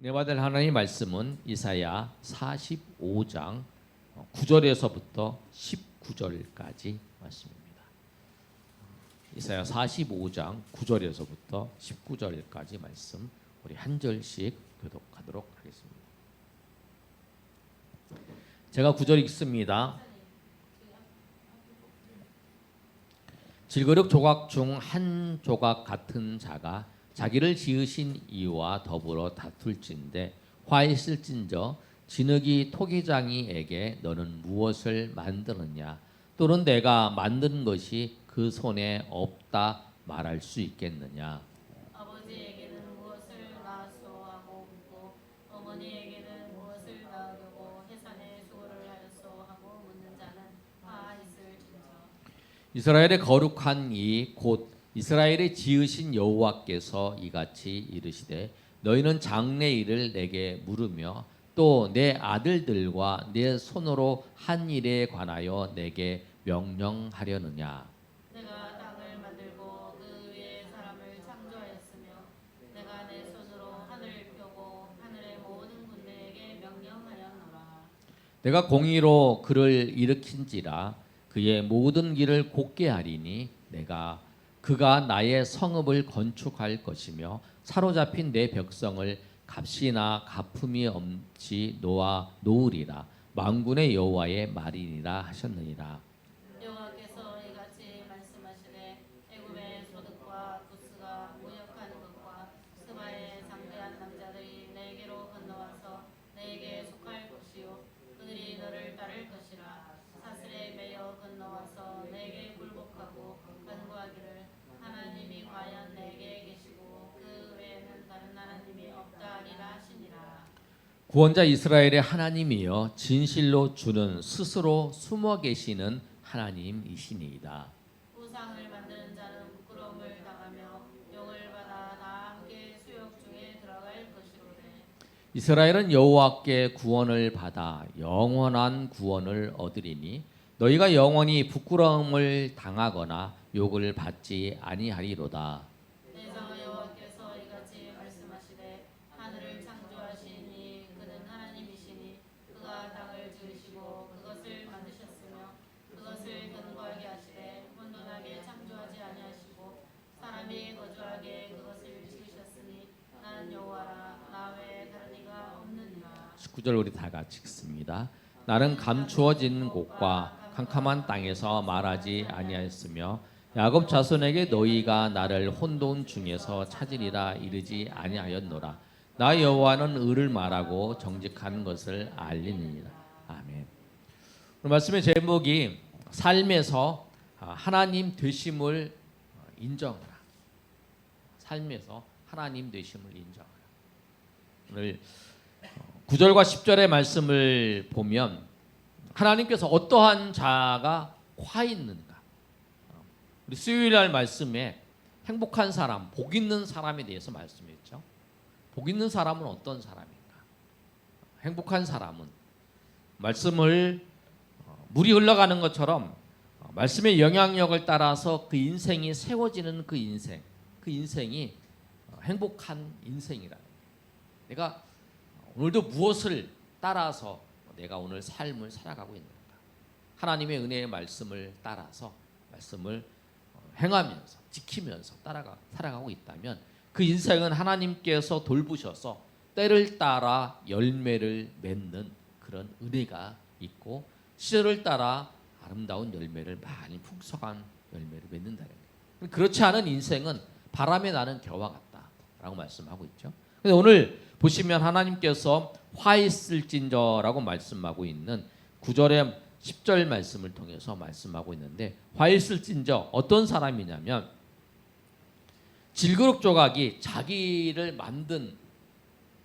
은혜 받을 하나님의 말씀은 이사야 45장 9절에서부터 19절까지 말씀입니다. 이사야 45장 9절에서부터 19절까지 말씀 우리 한 절씩 교독하도록 하겠습니다. 제가 9절 읽습니다. 질그릇 조각 중 한 조각 같은 자가 자기를 지으신 이와 더불어 다툴진대 화 있을진저 진흙이 토기장이에게 너는 무엇을 만드느냐 또는 내가 만든 것이 그 손에 없다 말할 수 있겠느냐. 아버지에게는 무엇을 낳았소 하고 묻고 어머니에게는 무엇을 낳으려고 해산의 수고를 하였소 하고 묻는 자는 다 있을진저. 이스라엘의 거룩한 이 곧 이스라엘의 지으신 여호와께서 이같이 이르시되 너희는 장래 일을 내게 물으며 또 내 아들들과 내 손으로 한 일에 관하여 내게 명령하려느냐. 내가 땅을 만들고 그 위에 사람을 창조하였으며 내가 내 손으로 하늘을 펴고 하늘의 모든 군대에게 명령하였노라. 내가 공의로 그를 일으킨지라 그의 모든 길을 곧게 하리니 그가 나의 성읍을 건축할 것이며 사로잡힌 내 백성을 값이나 갚음이 없이 놓으리라. 만군의 여호와의 말이니라 하셨느니라. 여호와께서 이같이 말씀하시되 애굽의 소득과 부스가 무역하는 것과 스바의 상대한 남자들이 내게로 건너와서 내게 속할 것이요 그들이 너를 따를 것이라. 사슬에 매여 건너와서 내게 굴복하고 간구하기를 하나님이 과연 내게 계시고 그 외에는 다른 하나님이 없다 하리라 하시니라. 구원자 이스라엘의 하나님이여 진실로 주는 스스로 숨어 계시는 하나님이시니이다. 우상을 만드는 자는 부끄러움을 당하며 용을 받아 다 함께 수욕 중에 들어갈 것이로되. 이스라엘은 여호와께 구원을 받아 영원한 구원을 얻으리니 너희가 영원히 부끄러움을 당하거나 욕을 받지 아니하리로다. 내가 여호와께서 이같이 말씀하시되 하늘을 창조하시니 그는 하나님이시니 그가 땅을 지으시고 그것을 만드셨으며 그것을 견고하게 하시되 혼돈하게 창조하지 아니하시고 사람이 거주하게 그것을 지으셨으니 나는 여호와라 나 외에 다른 이가 없느니라. 19절 우리 다 같이 읽습니다. 나는 감추어진 곳과 캄캄한 땅에서 말하지 아니하였으며 야곱 자손에게 너희가 나를 혼돈 중에서 찾으리라 이르지 아니하였노라. 나 여호와는 의를 말하고 정직한 것을 알리느니라. 아멘. 오늘 말씀의 제목이 삶에서 하나님 되심을 인정하라. 삶에서 하나님 되심을 인정하라. 오늘 9절과 10절의 말씀을 보면 하나님께서 어떠한 자가 화 있는가? 우리 수요일날 말씀에 행복한 사람, 복 있는 사람에 대해서 말씀했죠. 복 있는 사람은 어떤 사람인가? 행복한 사람은 말씀을 물이 흘러가는 것처럼 말씀의 영향력을 따라서 그 인생이 세워지는 그 인생이 행복한 인생이라. 내가 오늘도 무엇을 따라서 내가 오늘 삶을 살아가고 있는가? 하나님의 은혜의 말씀을 따라서 말씀을 행하면서 지키면서 살아가고 있다면 그 인생은 하나님께서 돌보셔서 때를 따라 열매를 맺는 그런 은혜가 있고 시절을 따라 아름다운 열매를 많이 풍성한 열매를 맺는다는 거예요. 그렇지 않은 인생은 바람에 나는 겨와 같다라고 말씀하고 있죠. 그래서 오늘 보시면 하나님께서 화 있을진저라고 말씀하고 있는 9절에 10절 말씀을 통해서 말씀하고 있는데 화 있을진저 어떤 사람이냐면 질그릇 조각이 자기를 만든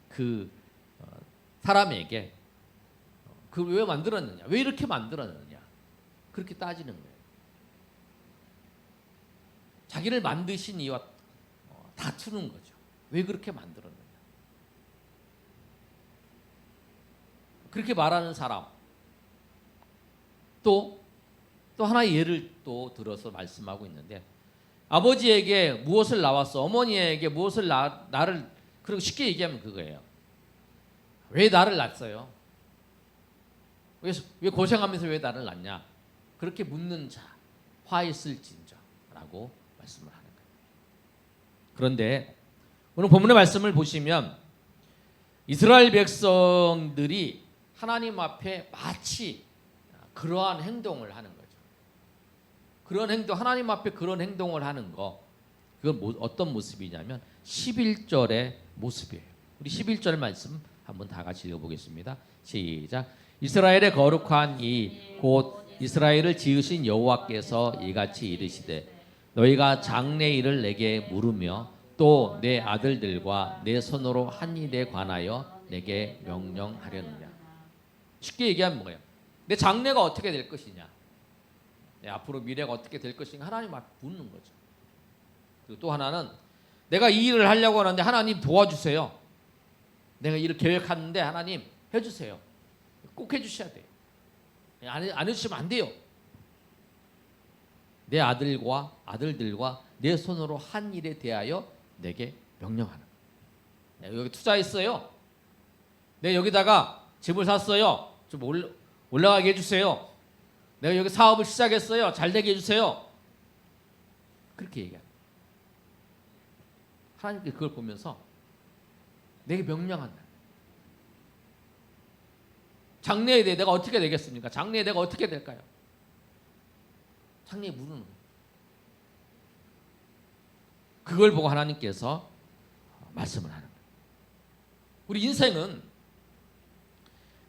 그 사람에게 그 왜 만들었느냐, 왜 이렇게 만들었느냐 그렇게 따지는 거예요. 자기를 만드신 이와 다투는 거죠. 왜 그렇게 만들었느냐. 그렇게 말하는 사람 또 하나의 예를 또 들어서 말씀하고 있는데 아버지에게 무엇을 낳았어 어머니에게 무엇을 나를 그리고 쉽게 얘기하면 그거예요. 왜 나를 낳았어요? 왜 고생하면서 왜 나를 낳냐? 그렇게 묻는 자 화 있을진저라고 말씀을 하는 거예요. 그런데 오늘 본문의 말씀을 보시면 이스라엘 백성들이 하나님 앞에 마치 그러한 행동을 하는 거죠. 그런 행동, 하나님 앞에 그런 행동을 하는 거, 그건 어떤 모습이냐면 11절의 모습이에요. 우리 11절 말씀 한번 다 같이 읽어보겠습니다. 시작. 이스라엘의 거룩한 이 곧 이스라엘을 지으신 여호와께서 이같이 이르시되 너희가 장래일을 내게 물으며 또 내 아들들과 내 손으로 한 일에 관하여 내게 명령하려느냐. 쉽게 얘기하면 뭐예요? 내 장래가 어떻게 될 것이냐, 내 앞으로 미래가 어떻게 될 것인가 하나님 앞에 묻는 거죠. 그리고 또 하나는 내가 이 일을 하려고 하는데 하나님 도와주세요. 내가 일을 계획하는데 하나님 해주세요. 꼭 해주셔야 돼요. 안 해주시면 안 돼요. 내 아들과 아들들과 내 손으로 한 일에 대하여 내게 명령하는. 내가 여기 투자했어요. 내가 여기다가 집을 샀어요. 좀 올라가게 해주세요. 내가 여기 사업을 시작했어요. 잘 되게 해주세요. 그렇게 얘기합니다. 하나님께 그걸 보면서 내게 명령한다. 장래에 대해 내가 어떻게 되겠습니까? 장래에 내가 어떻게 될까요? 장래에 물으는 거예요. 그걸 보고 하나님께서 말씀을 하는 거예요. 우리 인생은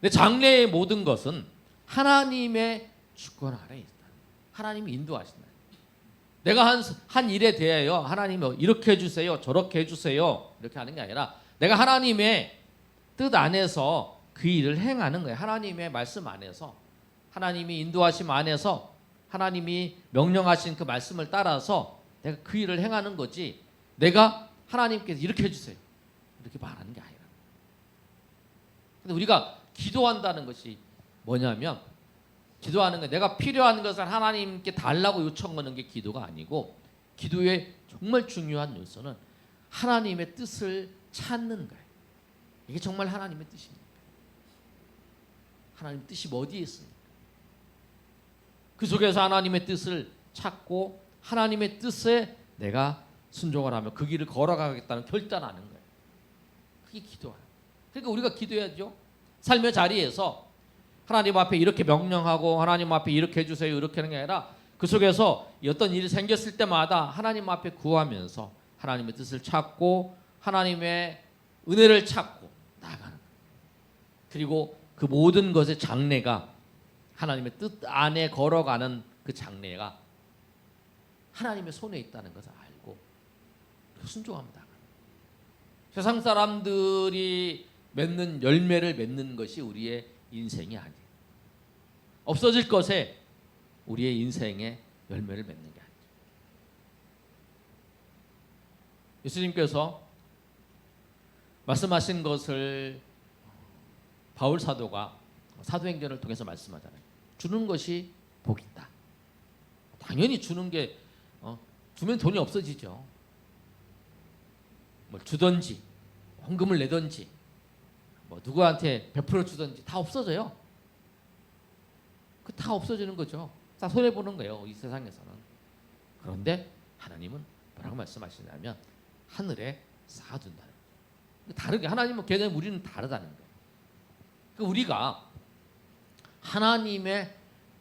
내 장래의 모든 것은 하나님의 주권 아래에 있다. 하나님이 인도하신다. 내가 한 일에 대하여 하나님이 이렇게 해주세요, 저렇게 해주세요 이렇게 하는 게 아니라 내가 하나님의 뜻 안에서 그 일을 행하는 거예요. 하나님의 말씀 안에서, 하나님이 인도하심 안에서, 하나님이 명령하신 그 말씀을 따라서 내가 그 일을 행하는 거지, 내가 하나님께서 이렇게 해주세요 이렇게 말하는 게 아니라. 근데 우리가 기도한다는 것이 뭐냐면, 기도하는 게 내가 필요한 것을 하나님께 달라고 요청하는 게 기도가 아니고, 기도의 정말 중요한 요소는 하나님의 뜻을 찾는 거예요. 이게 정말 하나님의 뜻입니다. 하나님 뜻이 어디에 있습니까? 그 속에서 하나님의 뜻을 찾고 하나님의 뜻에 내가 순종을 하며 그 길을 걸어가겠다는 결단하는 거예요. 그게 기도예요. 그러니까 우리가 기도해야죠. 삶의 자리에서 하나님 앞에 이렇게 명령하고 하나님 앞에 이렇게 해주세요 이렇게 하는 게 아니라 그 속에서 어떤 일이 생겼을 때마다 하나님 앞에 구하면서 하나님의 뜻을 찾고 하나님의 은혜를 찾고 나아가는 거예요. 그리고 그 모든 것의 장래가 하나님의 뜻 안에 걸어가는 그 장래가 하나님의 손에 있다는 것을 알고 순종합니다. 세상 사람들이 맺는 열매를 맺는 것이 우리의 인생이 아니에요. 없어질 것에 우리의 인생의 열매를 맺는 게 아니죠. 예수님께서 말씀하신 것을 바울 사도가 사도행전을 통해서 말씀하잖아요. 주는 것이 복이다. 당연히 주는 게 주면 돈이 없어지죠. 뭐 주든지 헌금을 내든지 뭐 누구한테 베풀어 주든지 다 없어져요. 그 다 없어지는 거죠. 다 손해 보는 거예요, 이 세상에서는. 그런데 하나님은 뭐라고 말씀하시냐면 하늘에 쌓아둔다는 거예요. 다르게 하나님은 개념 우리는 다르다는 거예요. 우리가 하나님의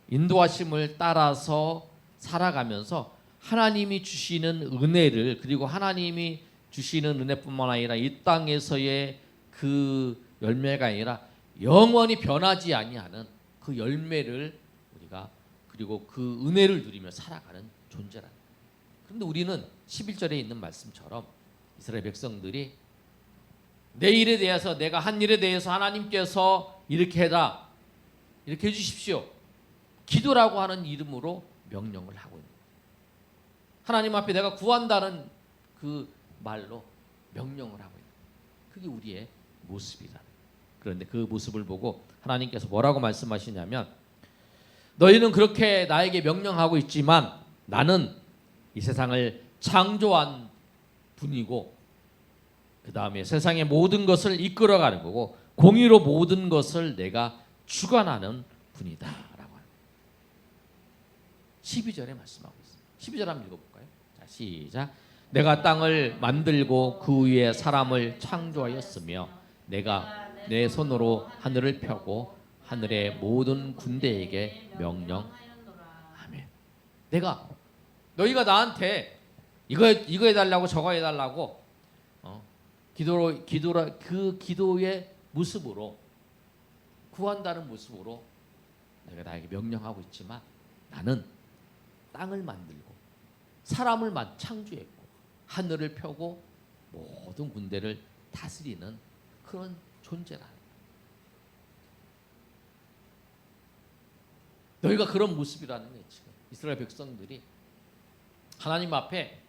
인도하심을 따라서 살아가면서 하나님이 주시는 은혜를, 그리고 하나님이 주시는 은혜뿐만 아니라 이 땅에서의 그 열매가 아니라 영원히 변하지 아니하는 그 열매를 우리가, 그리고 그 은혜를 누리며 살아가는 존재라는 거예요. 그런데 우리는 11절에 있는 말씀처럼 이스라엘 백성들이 내 일에 대해서, 내가 한 일에 대해서 하나님께서 이렇게 해라, 이렇게 해주십시오, 기도라고 하는 이름으로 명령을 하고 있는 거예요. 하나님 앞에 내가 구한다는 그 말로 명령을 하고 있는 거예요. 그게 우리의 모습이다. 그런데 그 모습을 보고 하나님께서 뭐라고 말씀하시냐면, 너희는 그렇게 나에게 명령하고 있지만 나는 이 세상을 창조한 분이고 그 다음에 세상의 모든 것을 이끌어가는 거고 공의로 모든 것을 내가 주관하는 분이다 라고 합니다. 12절에 말씀하고 있습니다. 12절 한번 읽어볼까요? 자, 시작. 내가 땅을 만들고 그 위에 사람을 창조하였으며 내가 내 손으로 하늘을 펴고 하늘의 모든 군대에게 명령하면. 내가 너희가 나한테 이거 해달라고 저거 해달라고 그 기도의 모습으로 구한다는 모습으로 내가 나에게 명령하고 있지만 나는 땅을 만들고 사람을 창조했고 하늘을 펴고 모든 군대를 다스리는 그런 존재라. 너희가 그런 모습이라는 거예요. 지금 이스라엘 백성들이 하나님 앞에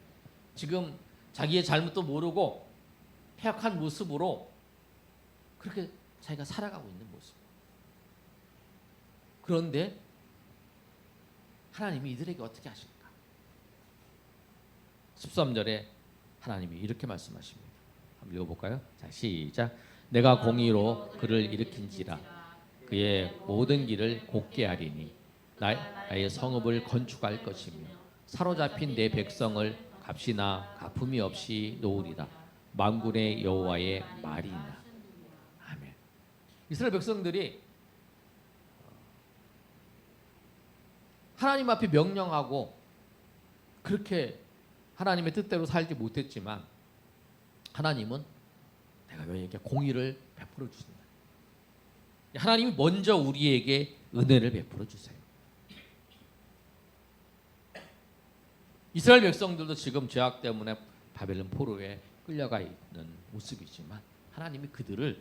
지금 자기의 잘못도 모르고 패역한 모습으로 그렇게 자기가 살아가고 있는 모습. 그런데 하나님이 이들에게 어떻게 하실까? 13절에 하나님이 이렇게 말씀하십니다. 한번 읽어볼까요? 자, 시작. 내가 공의로 그를 일으킨지라 그의 모든 길을 곧게 하리니 나의 성읍을 건축할 것이며 사로잡힌 내 백성을 값이나 갚음이 없이 놓으리라. 만군의 여호와의 말이니라. 아멘. 이스라엘 백성들이 하나님 앞에 명령하고 그렇게 하나님의 뜻대로 살지 못했지만 하나님은 내가 너희에게 공의를 베풀어 주신다. 하나님이 먼저 우리에게 은혜를 베풀어 주세요. 이스라엘 백성들도 지금 죄악 때문에 바벨론 포로에 끌려가 있는 모습이지만 하나님이 그들을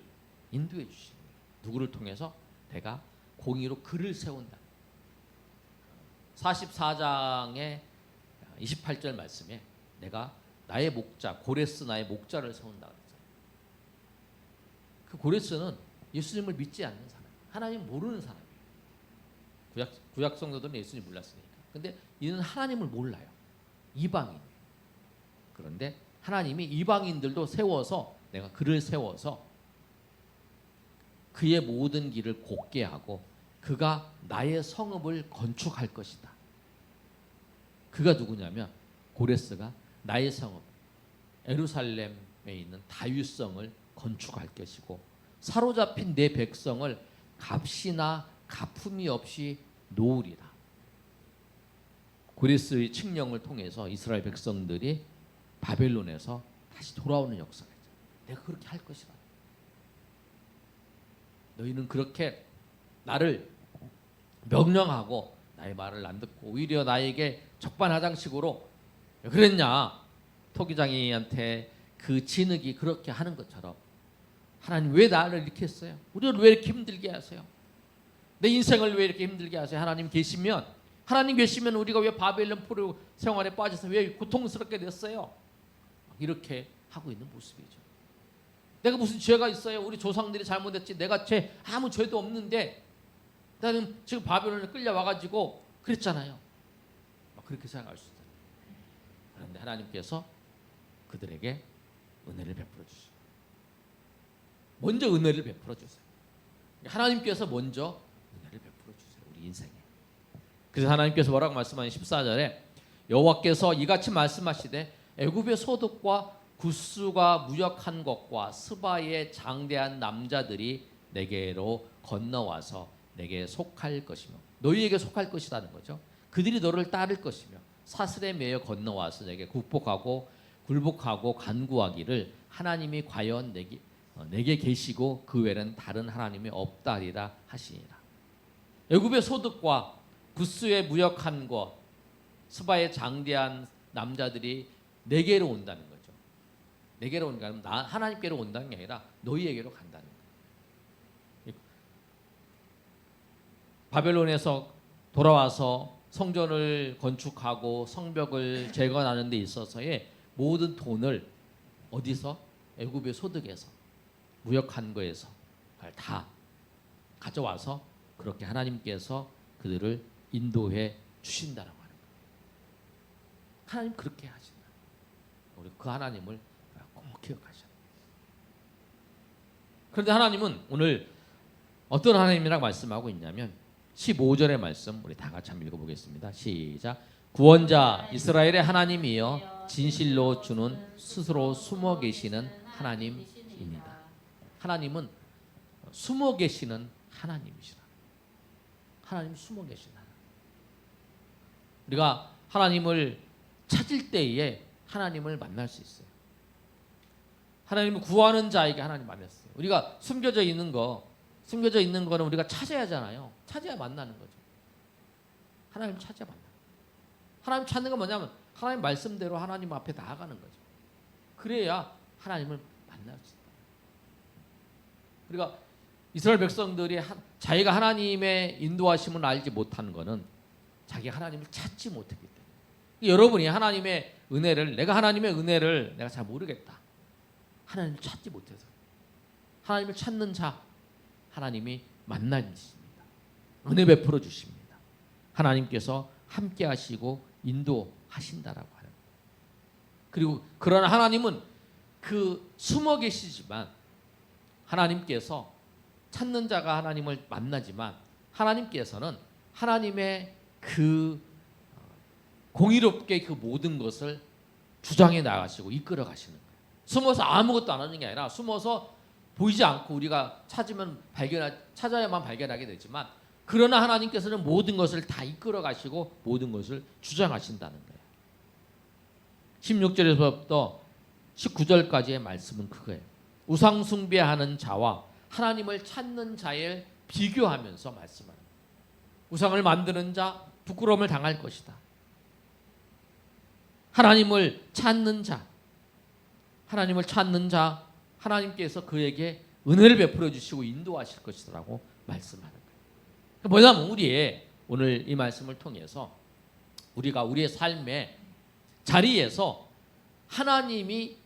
인도해 주십니다. 누구를 통해서? 내가 공의로 그를 세운다. 44장의 28절 말씀에 내가 나의 목자 고레스 나의 목자를 세운다 그랬어요. 그 고레스는 예수님을 믿지 않는 사람, 하나님 모르는 사람이에요. 구약 성도들은 예수님 몰랐으니까. 근데 이는 하나님을 몰라요. 이방인. 그런데 하나님이 이방인들도 세워서 내가 그를 세워서 그의 모든 길을 곧게 하고 그가 나의 성읍을 건축할 것이다. 그가 누구냐면 고레스가 나의 성읍 예루살렘에 있는 다윗성을 건축할 것이고 사로잡힌 내 백성을 값이나 갚음이 없이 놓으리라. 고레스의 칙령을 통해서 이스라엘 백성들이 바벨론에서 다시 돌아오는 역사가 있죠. 내가 그렇게 할 것이라. 너희는 그렇게 나를 명령하고 나의 말을 안 듣고 오히려 나에게 적반하장식으로 왜 그랬냐? 토기장이한테 그 진흙이 그렇게 하는 것처럼 하나님 왜 나를 이렇게 했어요? 우리를 왜 이렇게 힘들게 하세요? 내 인생을 왜 이렇게 힘들게 하세요? 하나님 계시면 우리가 왜 바벨론 포로 생활에 빠져서 왜 고통스럽게 됐어요? 이렇게 하고 있는 모습이죠. 내가 무슨 죄가 있어요? 우리 조상들이 잘못했지. 내가 아무 죄도 없는데 나는 지금 바벨론에 끌려와가지고 그랬잖아요. 그렇게 생각할 수 있어요. 그런데 하나님께서 그들에게 은혜를 베풀어 주시고 먼저 은혜를 베풀어 주세요. 하나님께서 먼저 은혜를 베풀어 주세요. 우리 인생에. 그래서 하나님께서 뭐라고 말씀하는 14절에 여호와께서 이같이 말씀하시되 애굽의 소득과 구스가 무역한 것과 스바의 장대한 남자들이 내게로 건너와서 내게 속할 것이며 너희에게 속할 것이라는 거죠. 그들이 너를 따를 것이며 사슬에 매여 건너와서 내게 굴복하고 간구하기를 하나님이 과연 내게 계시고 그 외에는 다른 하나님이 없다리라 하시니라. 애굽의 소득과 구스의 무역한 것 스바의 장대한 남자들이 내게로 온다는 거죠. 내게로 온다는 건 하나님께로 온다는 게 아니라 너희에게로 간다는 거예요. 바벨론에서 돌아와서 성전을 건축하고 성벽을 재건하는 데 있어서의 모든 돈을 어디서? 애굽의 소득에서 무역한 거에서 다 가져와서 그렇게 하나님께서 그들을 인도해 주신다라고 하는 거예요. 하나님 그렇게 하신다. 우리 그 하나님을 꼭 기억하셔야 돼요. 그런데 하나님은 오늘 어떤 하나님이라고 말씀하고 있냐면 15절의 말씀 우리 다 같이 한번 읽어보겠습니다. 시작. 구원자 이스라엘의 하나님이여 진실로 주는 스스로 숨어 계시는 하나님입니다. 하나님은 숨어 계시는 하나님이시라. 하나님 숨어 계신 하나님. 우리가 하나님을 찾을 때에 하나님을 만날 수 있어요. 하나님을 구하는 자에게 하나님 만났어요. 우리가 숨겨져 있는 거는 우리가 찾아야 하잖아요. 찾아야 만나는 거죠. 하나님 찾아야 만나. 하나님 찾는 건 뭐냐면 하나님 말씀대로 하나님 앞에 나아가는 거죠. 그래야 하나님을 만날 수 있다. 그러니까 이스라엘 백성들이 자기가 하나님의 인도하심을 알지 못하는 거는 자기가 하나님을 찾지 못했기 때문에. 여러분이 하나님의 은혜를 내가 잘 모르겠다. 하나님을 찾지 못해서. 하나님을 찾는 자 하나님이 만나주십니다. 은혜 베풀어 주십니다. 하나님께서 함께 하시고 인도하신다라고 하는. 그리고 그러나 하나님은 그 숨어 계시지만 하나님께서 찾는 자가 하나님을 만나지만 하나님께서는 하나님의 그 공의롭게 그 모든 것을 주장해 나가시고 이끌어 가시는 거예요. 숨어서 아무것도 안 하는 게 아니라 숨어서 보이지 않고 우리가 찾아야만 발견하게 되지만 그러나 하나님께서는 모든 것을 다 이끌어 가시고 모든 것을 주장하신다는 거예요. 16절에서부터 19절까지의 말씀은 그거예요. 우상 숭배하는 자와 하나님을 찾는 자를 비교하면서 말씀하는 거예요. 우상을 만드는 자 부끄러움을 당할 것이다. 하나님을 찾는 자 하나님께서 그에게 은혜를 베풀어 주시고 인도하실 것이라고 말씀하는 거예요. 뭐냐면 우리의 오늘 이 말씀을 통해서 우리가 우리의 삶의 자리에서 하나님이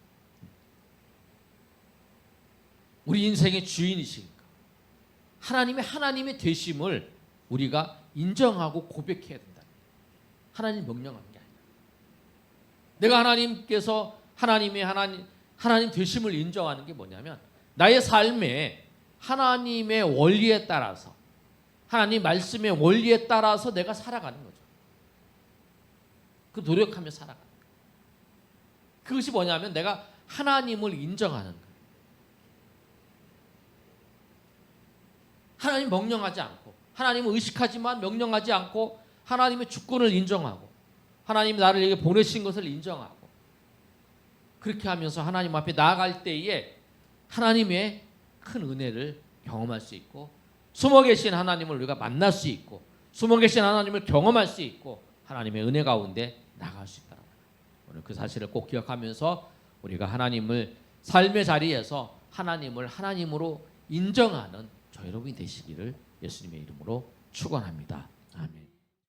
우리 인생의 주인이시니까 하나님의 되심을 우리가 인정하고 고백해야 된다. 하나님 명령하는 게 아니라 내가 하나님께서 하나님 되심을 인정하는 게 뭐냐면 나의 삶에 하나님의 원리에 따라서 하나님 말씀의 원리에 따라서 내가 살아가는 거죠. 그 노력하며 살아가는 거예요. 그것이 뭐냐면 내가 하나님을 인정하는 거예요. 하나님 명령하지 않고 하나님을 의식하지만 명령하지 않고 하나님의 주권을 인정하고 하나님 나를 여기 보내신 것을 인정하고 그렇게 하면서 하나님 앞에 나아갈 때에 하나님의 큰 은혜를 경험할 수 있고 숨어 계신 하나님을 우리가 만날 수 있고 숨어 계신 하나님을 경험할 수 있고 하나님의 은혜 가운데 나갈 수 있다. 오늘 그 사실을 꼭 기억하면서 우리가 하나님을 삶의 자리에서 하나님을 하나님으로 인정하는 저 여러분이 되시기를 예수님의 이름으로 축원합니다. 아멘.